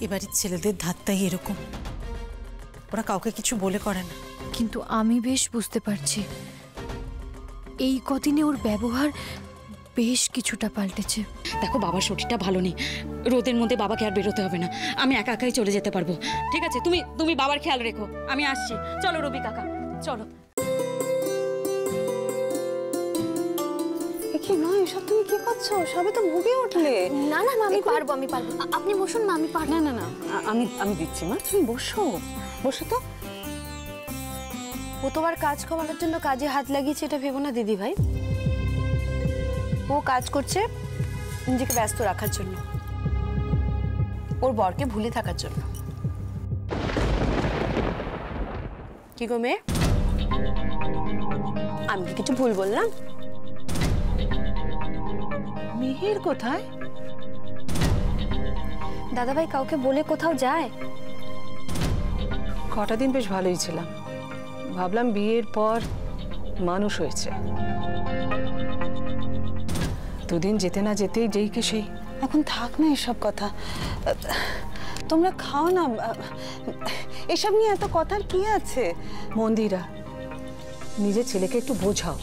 এবারের ছেলেদের ধাত্তাই এরকম, ওরা কাউকে কিছু বলে করে না। কিন্তু আমি বেশ বুঝতে পারছি এই কদিনে ওর ব্যবহার বেশ কিছুটা পাল্টেছে। দেখো বাবার শরীরটা ভালো নেই, রোদের মধ্যে বাবাকে আর বেরোতে হবে না, আমি একা একাই চলে যেতে পারবো। ঠিক আছে, তুমি তুমি বাবার খেয়াল রেখো, আমি আসছি। চলো রবি কাকা, চলো। কি নয়, এসব তুমি কি করছো? সবে তো ভুগে উঠলে। না না মা, আমি পারবো, আমি পারবো। আপনি বসুন মা, আমি পারবো। না না না, আমি দিচ্ছি মা, তুমি বসো, বসো তো। ও তোমার কাজ কমানোর জন্য কাজে হাত লাগিয়েছে এটা ভেবো না দিদি ভাই। ও কাজ করছে নিজেকে ব্যস্ত রাখার জন্য, ওর বরকে ভুলে থাকার জন্য। কি গো মেয়ে, আমি কি কিছু ভুল বললাম? মিহির কোথায়? দাদাভাই কাউকে বলে কোথাও যায়? কটা দিন বেশ ভালোই ছিলাম, ভাবলাম বিয়ের পর মানুষ হয়েছে, দুদিন যেতে না যেতেই যেই কে সেই। এখন থাক না এসব কথা, তোমরা খাও না, এসব নিয়ে এত কথার কি আছে? মন্দিরা, নিজের ছেলেকে একটু বোঝাও,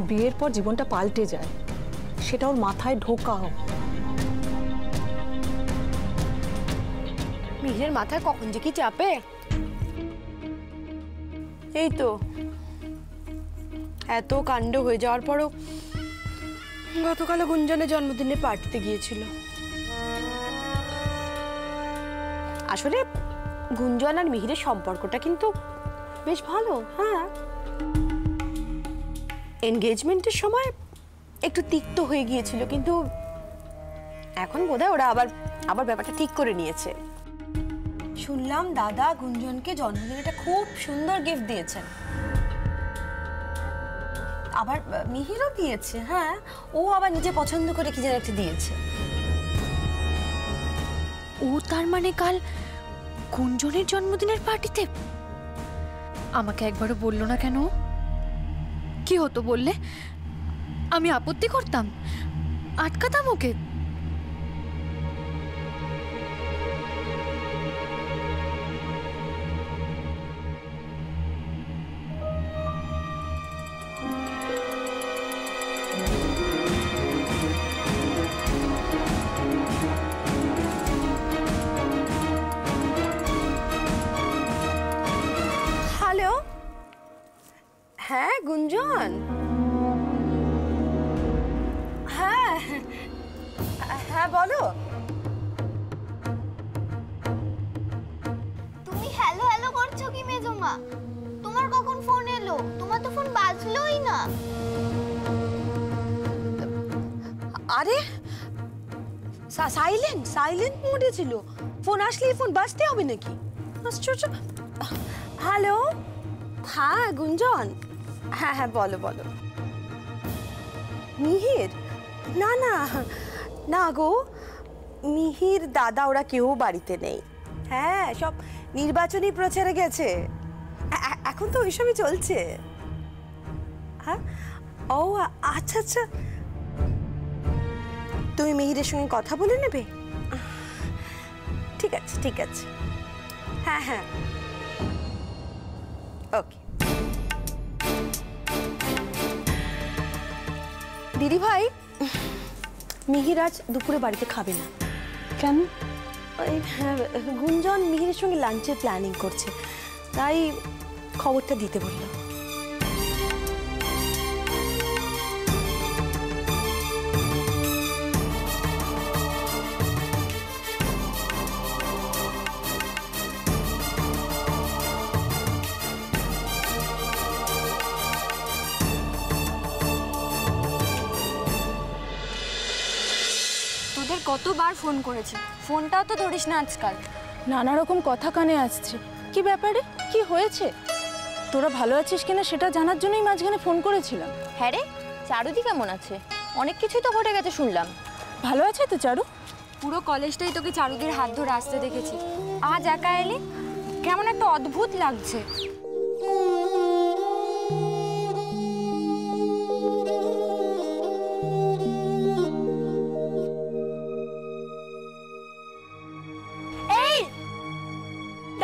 বিয়ের পর জীবনটা পাল্টে যায়, সেটা ওর মাথায় ঢোকাও। মিহিরের মাথায় কখন যে কি চাপে। এই তো এত কাণ্ড হয়ে যাওয়ার পরও গতকাল গুঞ্জনের জন্মদিনে পার্টিতে গিয়েছিল। আসলে গুঞ্জন আর মিহিরের সম্পর্কটা কিন্তু বেশ ভালো। হ্যাঁ, এনগেজমেন্টের সময় একটু তিক্ত হয়ে গিয়েছিল, কিন্তু এখন বোধহয় ওরা আবার ব্যাপারটা ঠিক করে নিয়েছে। শুনলাম দাদা গুঞ্জনকে জন্মদিনে একটা খুব সুন্দর গিফট দিয়েছেন, আবার মিহিরও দিয়েছে। হ্যাঁ, ও আবার নিজে পছন্দ করে কি যেন একটা দিয়েছে। ও তার মানে কাল গুঞ্জনের জন্মদিনের পার্টিতে? আমাকে একবারও বললো না কেন? কি হতো বললে? আমি আপত্তি করতাম, আটকাতাম ওকে। হ্যালো, হ্যাঁ গুঞ্জন, হ্যাঁ হ্যাঁ বলো। তুমি হ্যালো হ্যালো করছো কি মেজমা? তোমার কখন ফোন এলো? তোমার তো ফোন বাজলোই না। আরে সাইলেন্ট মোডে ছিল, ফোন আসলেই ফোন বাজতে হবে নাকি? আশ্চর্য। হ্যালো, হ্যাঁ গুঞ্জন, হ্যাঁ হ্যাঁ বলো বলো। মিহির? না না না গো, মিহির দাদা ওরা কেউ বাড়িতে নেই। হ্যাঁ, সব নির্বাচনী প্রচারে গেছে, এখন তো ওইসবই চলছে। হ্যাঁ, ও আচ্ছা আচ্ছা, তুমি মিহিরের সঙ্গে কথা বলে নেবে। ঠিক আছে ঠিক আছে, হ্যাঁ হ্যাঁ ওকে। দিদি ভাই, মিহির আজ দুপুরে বাড়িতে খাবে না। কেন? ওই গুঞ্জন মিহিরের সঙ্গে লাঞ্চের প্ল্যানিং করছে, তাই খবরটা দিতে বলল। তোদের কতবার ফোন করেছি, ফোনটাও তো ধরিস না আজকাল। নানা রকম কথা কানে আসছে। কি ব্যাপারে, কি হয়েছে? তোরা ভালো আছিস কিনা সেটা জানার জন্যই মাঝখানে ফোন করেছিলাম। হ্যাঁ রে, চারুদি কেমন আছে? অনেক কিছুই তো ঘটে গেছে শুনলাম। ভালো আছে তো চারু? পুরো কলেজটাই তোকে চারুদির হাত ধরে আসতে দেখেছি, আজ একা এলি, কেমন একটা অদ্ভুত লাগছে।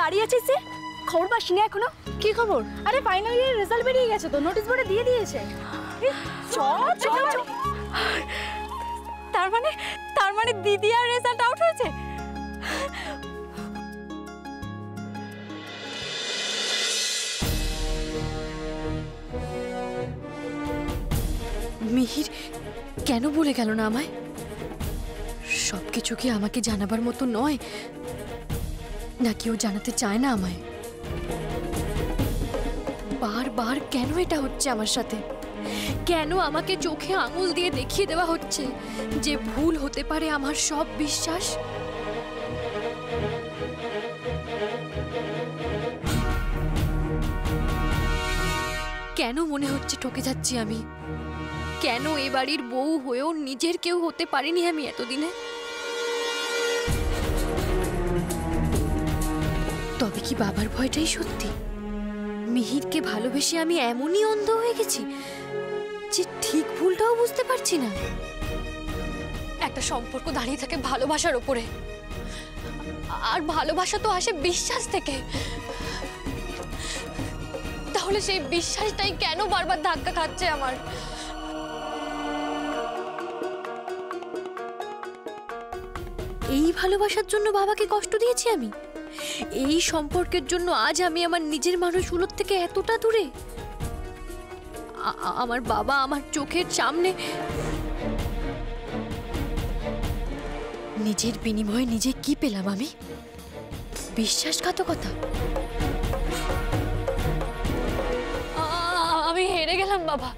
দাঁড়িয়ে আছিস যে? খবর পাসনি না এখনো? কি খবর? আরে ফাইনাল ইয়ার রেজাল্ট বেরিয়ে গেছে তো, নোটিশ বোর্ডে দিয়ে দিয়েছে। চল চল চল। তার মানে দিদি আর রেজাল্ট আউট হয়েছে। মিহির কেন বলে গেল না আমায়? সবকিছু কি আমাকে জানাবার মতো নয়, নাকি ও জানাতে চায় না আমায়? বারবার কেন এটা হচ্ছে আমার সাথে? কেন আমাকে চোখে আঙুল দিয়ে দেখিয়ে দেওয়া হচ্ছে যে ভুল হতে পারে আমার সব বিশ্বাস? কেন মনে হচ্ছে ঠকে যাচ্ছি আমি? কেন এ বাড়ির বউ হয়েও নিজের কেউ হতে পারিনি আমি এতদিনে? তবে কি বাবার ভয়টাই সত্যি? মিহিরকে ভালোবেসে আমি এমনই অন্ধ হয়ে গেছি যে ঠিক ভুলটাও বুঝতে পারছি না। একটা সম্পর্ক দাঁড়িয়ে থাকে ভালোবাসার ওপরে, আর ভালোবাসা তো আসে বিশ্বাস থেকে। তাহলে সেই বিশ্বাসটাই কেন বারবার ধাক্কা খাচ্ছে আমার? এই ভালোবাসার জন্য বাবাকে কষ্ট দিয়েছি আমি? এই সম্পর্কের জন্য আজ আমি আমার নিজের মানুষগুলোর থেকে এতটা দূরে? আমার বাবা আমার চোখের সামনে নিজের বিনিময়ে নিজে কি পেলাম আমি? বিশ্বাসঘাতকতা। আমি হেরে গেলাম বাবা,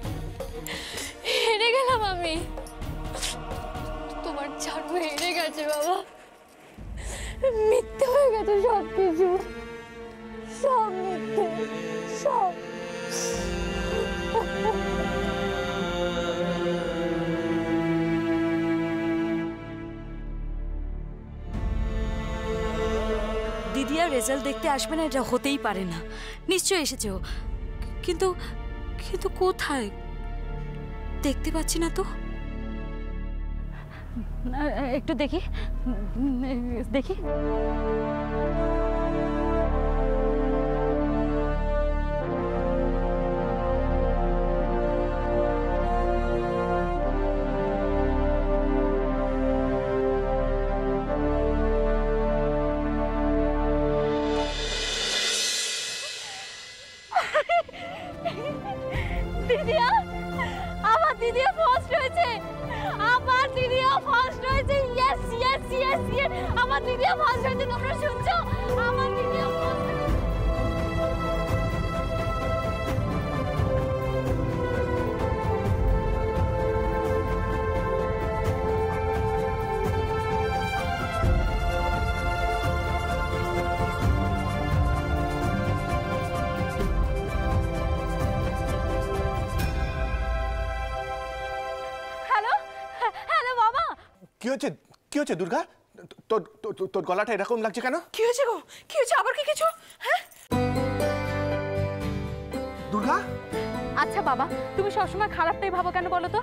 হেরে গেলাম আমি। তোমার চারু হেরে গেছে বাবা, মিথ্যে হয়ে গেছে সব কিছু, সব মিথ্যে, সব। দিদি আর রেজাল্ট দেখতে আসবে না এটা হতেই পারে না। নিশ্চয়ই এসেছে ও, কিন্তু কিন্তু কোথায় দেখতে পাচ্ছি না তো। একটু দেখি দেখি। দিদিয়া, আমার দিদিয়া ফার্স্ট হয়েছে, আমার দিদিয়া ফার্স্ট হয়েছে। ইয়েস ইয়েস ইয়েস ইয়েস, আমার দিদিয়া ফার্স্ট হয়েছে। তোমরা শুনছো? আমার দিদিয়া ফার্স্ট হয়েছে। কি হচ্ছে দুর্গা? তোর গলাটা এরকম লাগছে কেন? কি হয়েছে গো? কি হয়েছে? আবার কি কিছু? হ্যাঁ দুর্গা? আচ্ছা বাবা, তুমি সবসময় খারাপটাই ভাবো কেন বলো তো?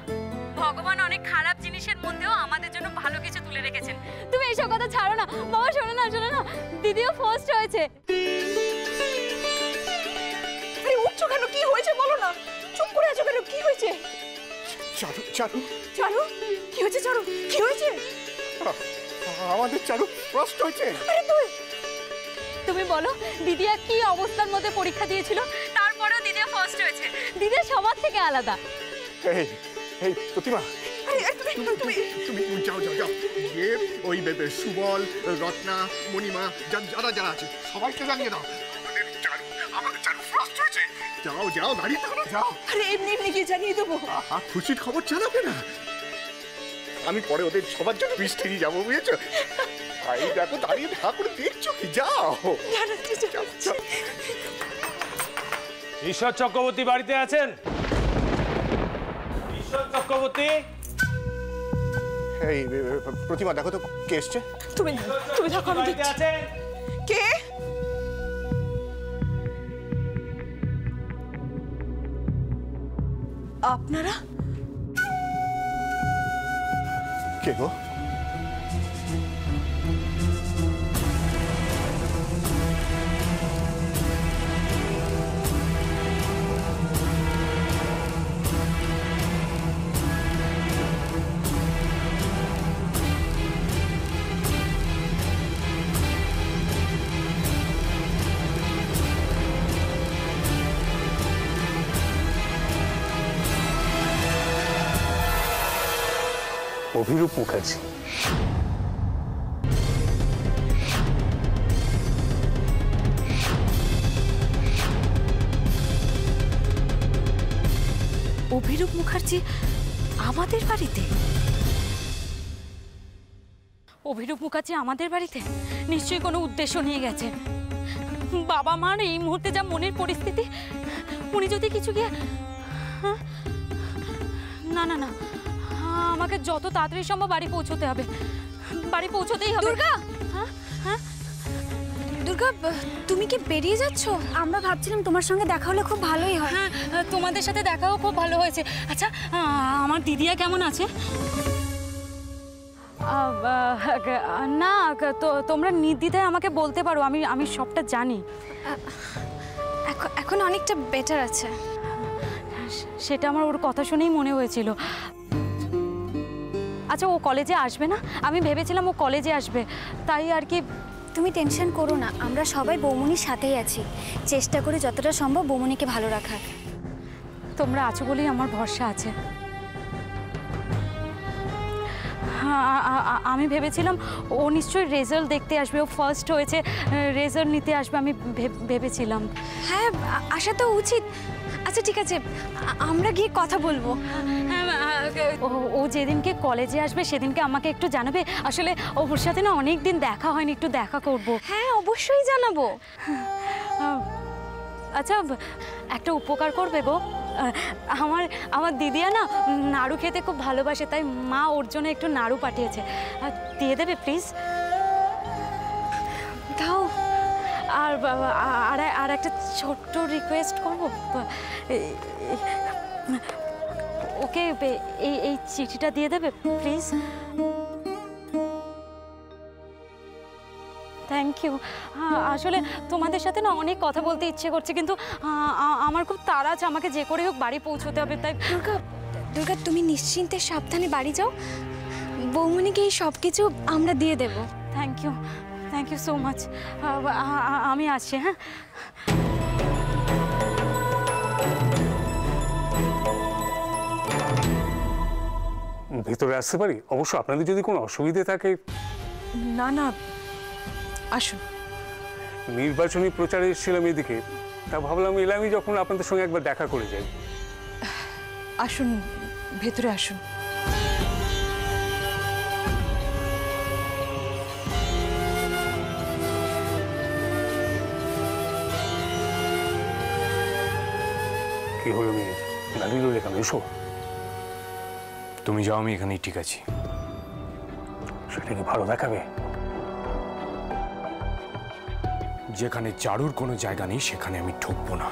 ভগবান অনেক খারাপ জিনিসের মধ্যেও আমাদের জন্য ভালো কিছু তুলে রেখেছেন। তুমি এইসব কথা ছাড়ো না বাবা। শোনো না, শোনো না, দিদিও ফার্স্ট হয়েছে। আরে উঠছো কেন? কি হয়েছে বলো না, চুপ করে আছো কেন? কি হয়েছে? চারু চারু চারু কি হয়েছে? চারু কি হয়েছে? আমাদের চারু ফার্স্ট হয়েছে। আরে তুমি বলো দিদিয়া কি অবস্থার মধ্যে পরীক্ষা দিয়েছিল, তারপরেও দিদিয়া ফার্স্ট হয়েছে। দিদিয়া সবার থেকে আলাদা। এই এই প্রতিমা, তুমি তুমি যাও যাও যাও, গিয়ে ওই সুবল, রত্না, মণিমা যারা যারা আছে সবাইকে জানিয়ে দাও আমাদের চারু ফার্স্ট হয়েছে। যাও যাও, দাঁড়িয়ে থাকো না, যাও। আরে এমনি এমনি গিয়ে জানিয়ে দেবো। খুশির খবর জানাবে না? আমি পরে ওদের সবার জন্য মিষ্টি নিয়ে যাবো, বুঝেছো? এই দেখো দাঁড়িয়ে ঠাকুর দেখছো কি? যাও। ঈশ্বর চক্রবর্তী বাড়িতে আছেন? ঈশ্বর চক্রবর্তী? এই প্রতিমা দেখো তো কে এসছে। তুমি দেখো আমি বাড়িতে আছেন? কে? আপনারা? কে গো? অভিরূপ মুখার্জি। অভিরূপ মুখার্জি আমাদের বাড়িতে? অভিরূপ মুখার্জি আমাদের বাড়িতে নিশ্চয়ই কোনো উদ্দেশ্য নিয়ে গেছে। বাবা মার এই মুহূর্তে যা মনের পরিস্থিতি, উনি যদি কিছু গিয়ে না না না, আমাকে যত তাড়াতাড়ি সম্ভব বাড়ি পৌঁছতে হবে, বাড়ি পৌঁছতেই হবে। দুর্গা, দুর্গা তুমি কি বেরিয়ে যাচ্ছ? আমরা ভাবছিলাম তোমার সঙ্গে দেখা হলে খুব ভালোই হয়। হ্যাঁ, তোমাদের সাথে দেখাও খুব ভালো হয়েছে। আচ্ছা, আমার দিদিয়া কেমন আছে? না, তোমরা নির্দ্বিধায় আমাকে বলতে পারো, আমি সবটা জানি। এখন অনেকটা বেটার আছে। সেটা আমার ওর কথা শুনেই মনে হয়েছিল। আচ্ছা, ও কলেজে আসবে না? আমি ভেবেছিলাম ও কলেজে আসবে, তাই আর কি। তুমি টেনশন করো না, আমরা সবাই বৌমনির সাথেই আছি। চেষ্টা করি যতটা সম্ভব বৌমনিকে ভালো রাখার। তোমরা আছো বলেই আমার ভরসা আছে। আমি ভেবেছিলাম ও নিশ্চয়ই রেজাল্ট দেখতে আসবে, ও ফার্স্ট হয়েছে, রেজাল্ট নিতে আসবে, আমি ভেবেছিলাম। হ্যাঁ, আসা তো উচিত। আচ্ছা ঠিক আছে, আমরা গিয়ে কথা বলবো। ও যেদিনকে কলেজে আসবে সেদিনকে আমাকে একটু জানাবে। আসলে ওর সাথে না অনেক দিন দেখা হয়নি, একটু দেখা করব। হ্যাঁ, অবশ্যই জানাবো। আচ্ছা, একটা উপকার করবে গো। আমার দিদিয়া না নাড়ু খেতে খুব ভালোবাসে, তাই মা ওর জন্য একটু নাড়ু পাঠিয়েছে, দিয়ে দেবে প্লিজ? দাও। আর একটা ছোট্ট রিকোয়েস্ট করবো, ওকে এই চিঠিটা দিয়ে দেবে প্লিজ? Thank you. আসলে তোমাদের সাথে না অনেক কথা বলতে ইচ্ছে করছে, কিন্তু আমার খুব তাড়া আছে, আমাকে যে করে হোক বাড়ি পৌঁছতে হবে। তাই দুর্গা, তুমি নিশ্চিন্তে সাবধানে বাড়ি যাও। বৌমনিকে এই সব কিছু আমরা দিয়ে দেব। Thank you so much. আমি আসছি। হ্যাঁ, ভেতরে আসতে পারি? অবশ্য আপনাদের যদি কোনো অসুবিধে থাকে। না না, আসুন। নির্বাচনী প্রচারে এসেছিলাম এদিকে, তা ভাবলাম এলামই যখন আপনাদের সঙ্গে একবার দেখা করে যাই। আসুন, ভেতরে আসুন। কি হলো মেয়ে, দাঁড়িয়ে রইলে কেন? এসো। তুমি যাও, আমি এখানেই ঠিক আছি। সেটা কি ভালো দেখাবে? যেখানে চারুর কোনো জায়গা নেই সেখানে আমি ঢুকবো না।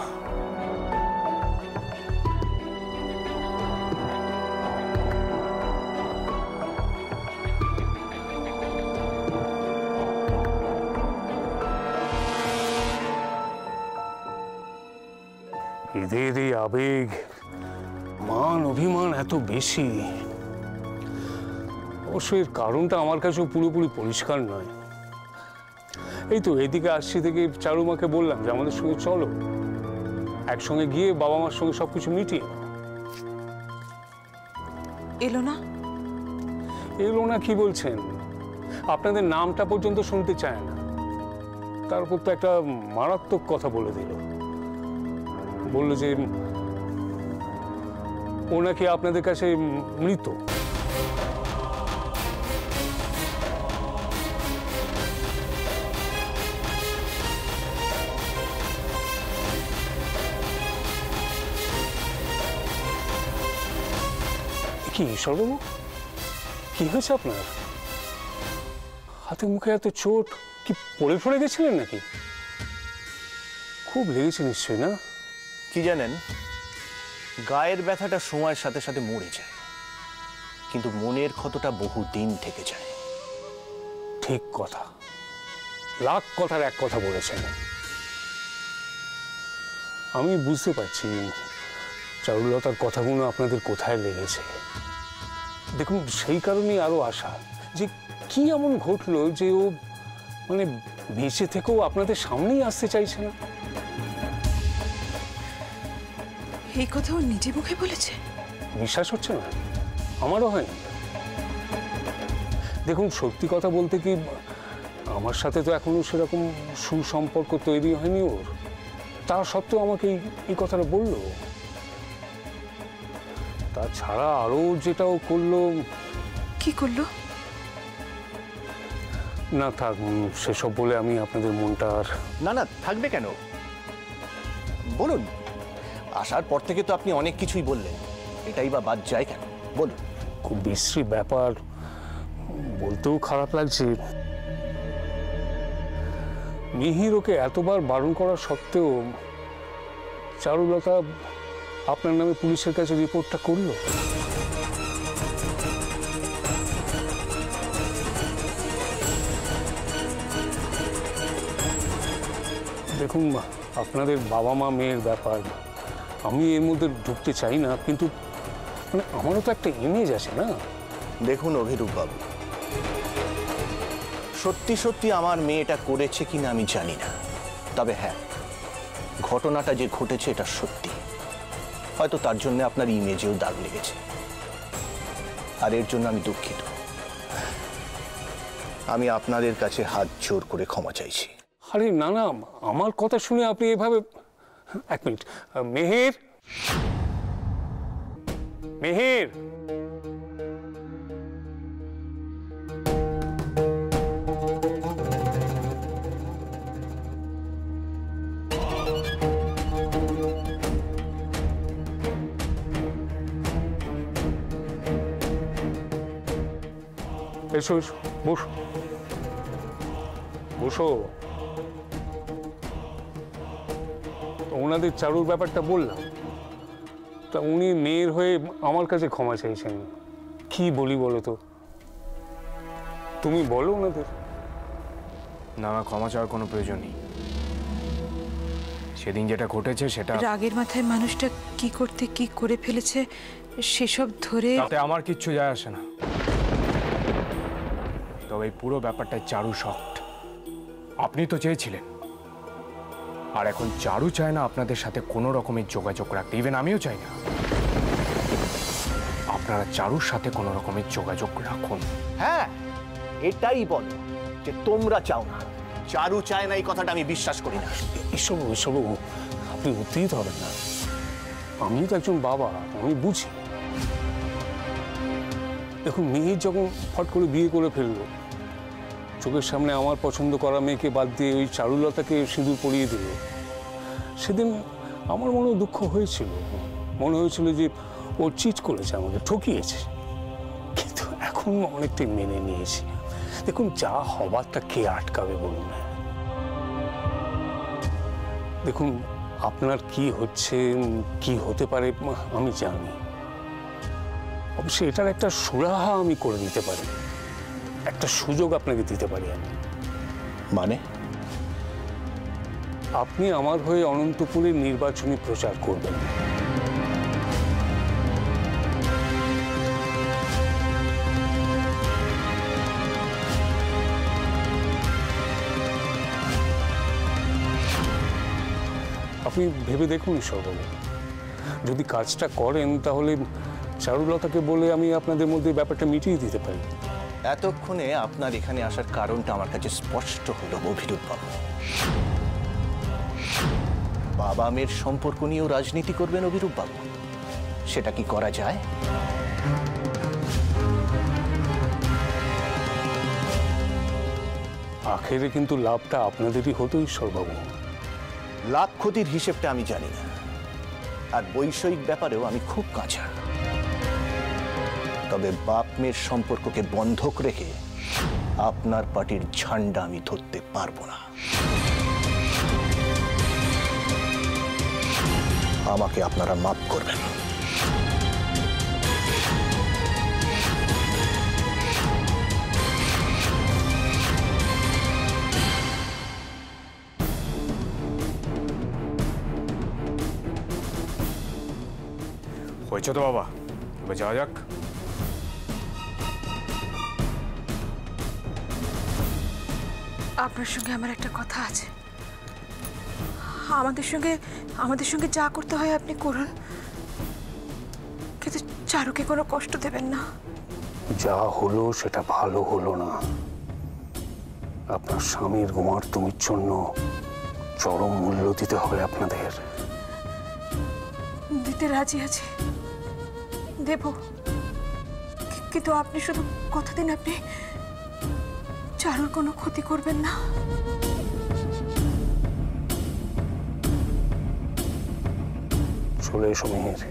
এদের এই আবেগ, মান অভিমান এত বেশি, অবশ্য এর কারণটা আমার কাছেও পুরোপুরি পরিষ্কার নয়। এই তো এদিকে আসছি থেকে চারুমাকে বললাম যে আমাদের সঙ্গে চলো, একসঙ্গে গিয়ে বাবা মার সঙ্গে সবকিছু মিটিয়ে। এলো না? এলো না কি বলছেন? আপনাদের নামটা পর্যন্ত শুনতে চায় না। তারপর তো একটা মারাত্মক কথা বলে দিল, বললো যে ও নাকি আপনাদের কাছে মৃত। কি ঈশ্বরবাবু, কি হয়েছে আপনার? হাতে মুখে এত চোট, কি পড়ে ফড়ে গেছিলেন নাকি? খুব লেগেছে নিশ্চয়ই, না? কি জানেন, গায়ের ব্যথাটা সময়ের সাথে সাথে মরে যায়, কিন্তু মনের ক্ষতটা বহুদিন থেকে যায়। ঠিক কথা, লাখ কথার এক কথা বলেছেন। আমি বুঝতে পারছি চারুলতার কথাগুলো আপনাদের কোথায় লেগেছে। দেখুন, সেই কারণেই আরো আশা যে কি এমন ঘটলো যে ও মানে বেঁচে থেকেও আপনাদের সামনেই আসতে চাইছে না। এই কথা ও নিজে মুখে বলেছে? বিশ্বাস হচ্ছে না? আমারও হয় না। দেখুন সত্যি কথা বলতে কি, আমার সাথে তো এখনো সেরকম সুসম্পর্ক তৈরি হয়নি ওর। তা সত্ত্বেও আমাকে এই কথাটা বললো। তাছাড়া আরো যেটাও করলো। কি করলো? না থাক, সেসব বলে আমি আপনাদের মনটা আর। না না, থাকবে কেন, বলুন। আসার পর থেকে তো আপনি অনেক কিছুই বললেন, এটাই বা বাদ যায় কেন, বলুন। খুব বিশ্রী ব্যাপার, বলতেও খারাপ লাগছে। মিহির ওকে এতবার বারণ করা সত্ত্বেও চারুলতা আপনার নামে পুলিশের কাছে রিপোর্টটা করলো। দেখুন, আপনাদের বাবা মা মেয়ের ব্যাপার, আমি এর মধ্যে ঢুকতে চাই না, কিন্তু মানে আমারও তো একটা ইমেজ আছে না। দেখুন অভিরূপ বাবু, সত্যি সত্যি আমার মেয়েটা করেছে কিনা আমি জানি না, তবে হ্যাঁ, ঘটনাটা যে ঘটেছে এটা সত্যি। হয়তো তার জন্য আপনার ইমেজেও দাগ লেগেছে, আর এর জন্য আমি দুঃখিত। আমি আপনাদের কাছে হাত জোর করে ক্ষমা চাইছি। আরে না না, আমার কথা শুনে আপনি এভাবে। এক মিনিট, মেহের, মেহের, এসো এসো, বসো বসো। ওনাদের চারুর ব্যাপারটা বললাম, তা উনি মেয়ের হয়ে আমার কাছে ক্ষমা চাইছেন। কি বলি বলো তো, তুমি বলো ওনাদের। না, আমার ক্ষমা চাওয়ার কোনো প্রয়োজন নেই। সেদিন যেটা ঘটেছে সেটা রাগের মাথায় মানুষটা কি করতে কি করে ফেলেছে সেসব ধরে তাতে আমার কিচ্ছু যায় আসে না। তবে এই পুরো ব্যাপারটাই চারু শক্ট। আপনি তো চেয়েছিলেন, আর এখন চারু চায় না আপনাদের সাথে কোনো রকমের যোগাযোগ রাখতে। ইভেন আমিও চাই না। আপনারা চারুর সাথে কোনো রকমের যোগাযোগ রাখুন। হ্যাঁ, এটাই বলো যে তোমরা চাও না। চারু চায় না এই কথাটা আমি বিশ্বাস করি না। এসব এসব আপনি উত্তেজিত হবেন না। আমি তো একজন বাবা, আমি বুঝি। দেখুন, মিহির যখন ফট করে বিয়ে করে ফেললো, চোখের সামনে আমার পছন্দ করা মেয়েকে বাদ দিয়ে ওই চারুলতাকে সিঁদুর পরিয়ে দিল, সেদিন আমার মনেও দুঃখ হয়েছিল। মনে হয়েছিল যে ও চিট করেছে, আমাকে ঠকিয়েছে। কিন্তু এখন অনেকটাই মেনে নিয়েছি। দেখুন, যা হবার তা কে আটকাবে বলুন। দেখুন, আপনার কি হচ্ছে কি হতে পারে আমি জানি। অবশ্যই এটার একটা সুরাহা আমি করে দিতে পারি, একটা সুযোগ আপনাকে দিতে পারি আমি। মানে? আপনি আমার হয়ে অনন্তপুরে নির্বাচনী প্রচার করবেন। আপনি ভেবে দেখুন সর্বদা, যদি কাজটা করেন তাহলে চারুলতাকে বলে আমি আপনাদের মধ্যে ব্যাপারটা মিটিয়ে দিতে পারি। এতক্ষণে আপনার এখানে আসার কারণটা আমার কাছে স্পষ্ট হলো অভিরূপ বাবু। বাবা মেয়ের সম্পর্ক নিয়েও রাজনীতি করবেন অভিরূপ বাবু, সেটা কি করা যায়? আখেরে কিন্তু লাভটা আপনাদেরই হতো ঈশ্বরবাবু। লাভ ক্ষতির হিসেবটা আমি জানি না, আর বৈষয়িক ব্যাপারেও আমি খুব কাঁচা। তবে বাপ মেয়ের সম্পর্ককে বন্ধক রেখে আপনার পার্টির ঝান্ডা আমি ধরতে পারবো না। আমাকে আপনারা মাফ করবেন। হয়েছে তো বাবা, এবার যাওয়া যাক। আপনার সঙ্গে আমার একটা কথা আছে। আমাদের সঙ্গে যা করতে হয় আপনি করুন, কিন্তু চারুকে কোনো কষ্ট দেবেন না। যা হলো সেটা ভালো হলো না। আপনার স্বামীর গোমার্তমির জন্য চরম মূল্য দিতে হবে আপনাদের। দিতে রাজি আছে, দেব, কিন্তু আপনি শুধু কথা দিন আপনি চারুর কোনো ক্ষতি করবেন না। চলে এসো মিহির।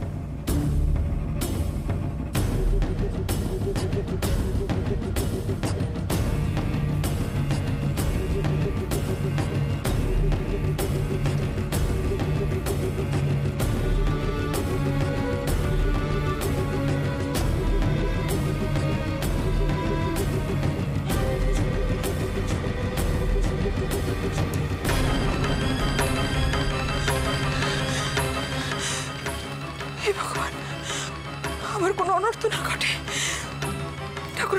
হে ভগবান, আমার কোনো অনর্থ না ঘটে। ঠাকুর,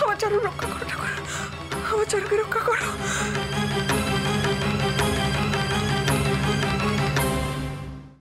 আমার চারু রক্ষা করো, ঠাকুর, আমার চারুকে রক্ষা করো।